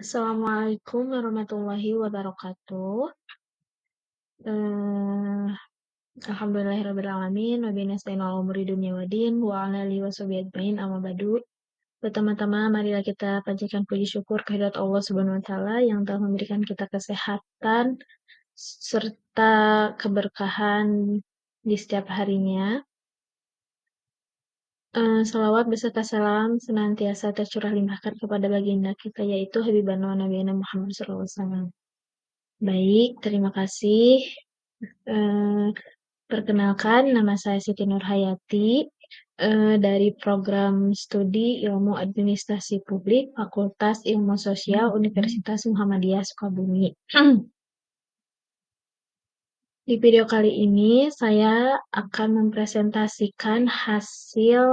Assalamualaikum warahmatullahi wabarakatuh. Eh, Alhamdulillahirrabbilalamin. Wa bihi nasta'inu ala umuri dunya waddin. Wa ala alihi washabihi ajmain. Amma ba'du. Pertama-tama, marilah kita panjatkan puji syukur kehadirat Allah Subhanahu wa Ta'ala yang telah memberikan kita kesehatan serta keberkahan di setiap harinya. Salawat beserta salam senantiasa tercurah limpahkan kepada baginda kita, yaitu Habibana wa Nabiyana Muhammad SAW. Baik, terima kasih. Eh, Perkenalkan, nama saya Siti Nurhayati dari program studi Ilmu Administrasi Publik Fakultas Ilmu Sosial Universitas Muhammadiyah Sukabumi. Di video kali ini saya akan mempresentasikan hasil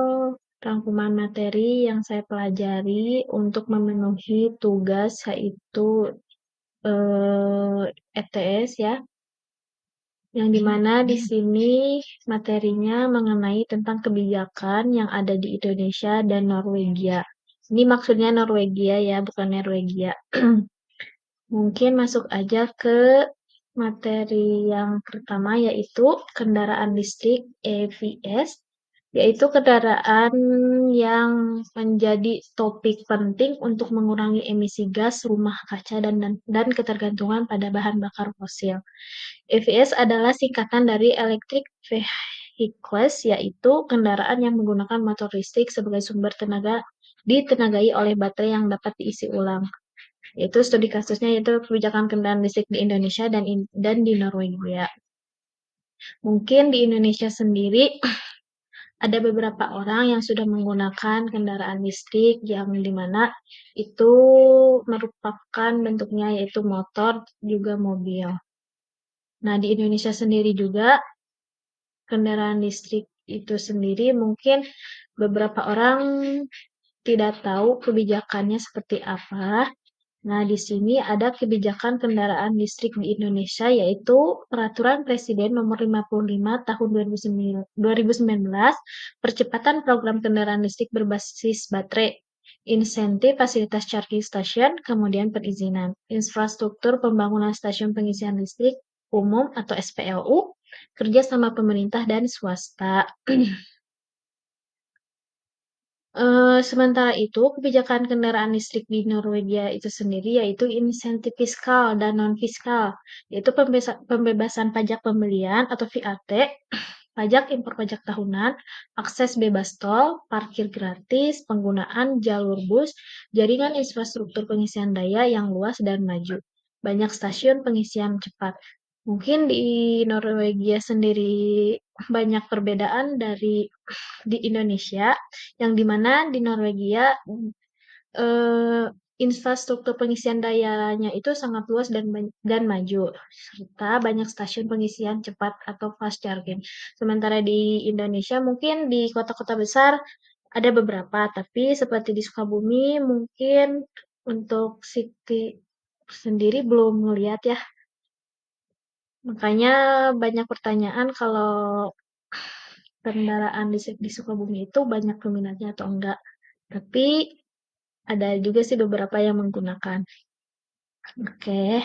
rangkuman materi yang saya pelajari untuk memenuhi tugas, yaitu ETS ya, yang dimana di sini materinya mengenai tentang kebijakan yang ada di Indonesia dan Norwegia. Ini maksudnya Norwegia ya, bukan Norwegia. Mungkin masuk aja ke materi yang pertama, yaitu kendaraan listrik EVs, yaitu kendaraan yang menjadi topik penting untuk mengurangi emisi gas rumah kaca dan ketergantungan pada bahan bakar fosil. EVs adalah singkatan dari Electric Vehicles, yaitu kendaraan yang menggunakan motor listrik sebagai sumber tenaga ditenagai oleh baterai yang dapat diisi ulang. Yaitu studi kasusnya yaitu kebijakan kendaraan listrik di Indonesia dan di Norwegia. Mungkin di Indonesia sendiri ada beberapa orang yang sudah menggunakan kendaraan listrik yang dimana itu merupakan bentuknya yaitu motor juga mobil. Nah, di Indonesia sendiri juga kendaraan listrik itu sendiri mungkin beberapa orang tidak tahu kebijakannya seperti apa. Nah, di sini ada kebijakan kendaraan listrik di Indonesia, yaitu Peraturan Presiden Nomor 55 Tahun 2019, Percepatan Program Kendaraan Listrik Berbasis Baterai, Insentif Fasilitas Charging Station, kemudian perizinan, infrastruktur pembangunan stasiun pengisian listrik umum atau SPLU, kerjasama pemerintah dan swasta. Sementara itu, kebijakan kendaraan listrik di Norwegia itu sendiri yaitu insentif fiskal dan non-fiskal, yaitu pembebasan pajak pembelian atau VAT, pajak impor pajak tahunan, akses bebas tol, parkir gratis, penggunaan jalur bus, jaringan infrastruktur pengisian daya yang luas dan maju, banyak stasiun pengisian cepat. Mungkin di Norwegia sendiri banyak perbedaan dari di Indonesia, yang dimana di Norwegia eh, infrastruktur pengisian dayanya itu sangat luas dan maju, serta banyak stasiun pengisian cepat atau fast charging. Sementara di Indonesia mungkin di kota-kota besar ada beberapa, tapi seperti di Sukabumi mungkin untuk city sendiri belum melihat ya. Makanya banyak pertanyaan kalau kendaraan di Sukabumi itu banyak peminatnya atau enggak. Tapi ada juga sih beberapa yang menggunakan. Oke.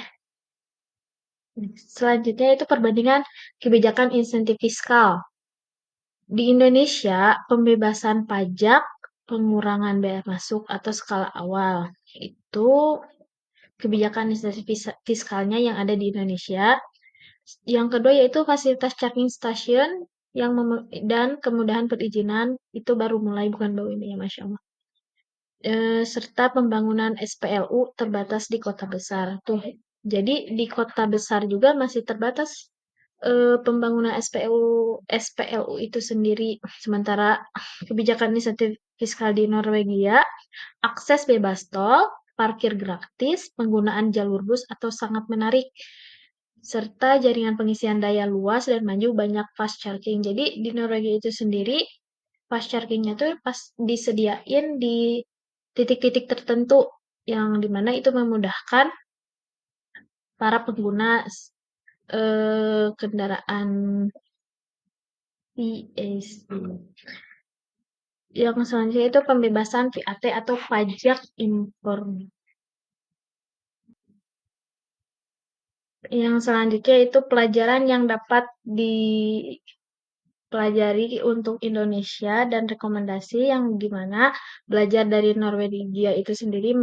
Selanjutnya itu perbandingan kebijakan insentif fiskal. Di Indonesia, pembebasan pajak, pengurangan bea masuk atau skala awal. Itu kebijakan insentif fiskalnya yang ada di Indonesia. Yang kedua yaitu fasilitas charging station dan kemudahan perizinan itu baru mulai, bukan baru ini ya, Masya Allah. Serta pembangunan SPLU terbatas di kota besar. Tuh, jadi di kota besar juga masih terbatas pembangunan SPLU itu sendiri. Sementara kebijakan insentif fiskal di Norwegia, akses bebas tol, parkir gratis, penggunaan jalur bus atau sangat menarik, serta jaringan pengisian daya luas dan maju, banyak fast charging. Jadi di Norwegia itu sendiri fast chargingnya tuh pas disediain di titik-titik tertentu yang dimana itu memudahkan para pengguna kendaraan PSI. Yang selanjutnya itu pembebasan VAT atau pajak impor. Yang selanjutnya itu pelajaran yang dapat dipelajari untuk Indonesia dan rekomendasi yang dimana belajar dari Norwegia itu sendiri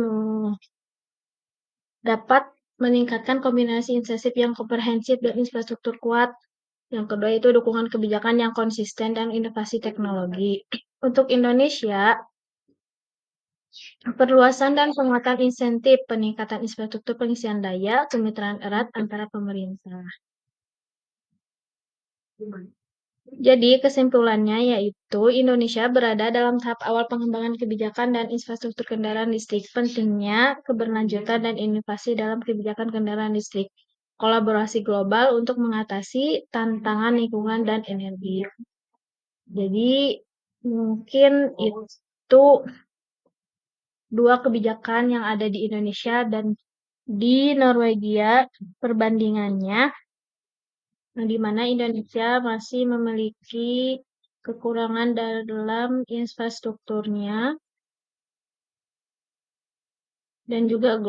dapat meningkatkan kombinasi insentif yang komprehensif dan infrastruktur kuat. Yang kedua itu dukungan kebijakan yang konsisten dan inovasi teknologi. Untuk Indonesia, perluasan dan penguatan insentif, peningkatan infrastruktur pengisian daya, kemitraan erat antara pemerintah. Jadi kesimpulannya yaitu Indonesia berada dalam tahap awal pengembangan kebijakan dan infrastruktur kendaraan listrik. Pentingnya keberlanjutan dan inovasi dalam kebijakan kendaraan listrik. Kolaborasi global untuk mengatasi tantangan lingkungan dan energi. Jadi mungkin itu dua kebijakan yang ada di Indonesia dan di Norwegia perbandingannya, di mana Indonesia masih memiliki kekurangan dalam infrastrukturnya dan juga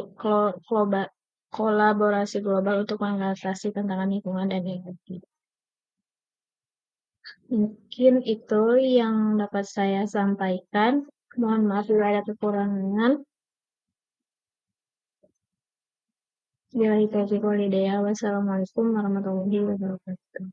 kolaborasi global untuk mengatasi tantangan lingkungan dan energi. Mungkin itu yang dapat saya sampaikan. Mohon maaf bila ada kekurangan. Wassalamualaikum warahmatullahi wabarakatuh.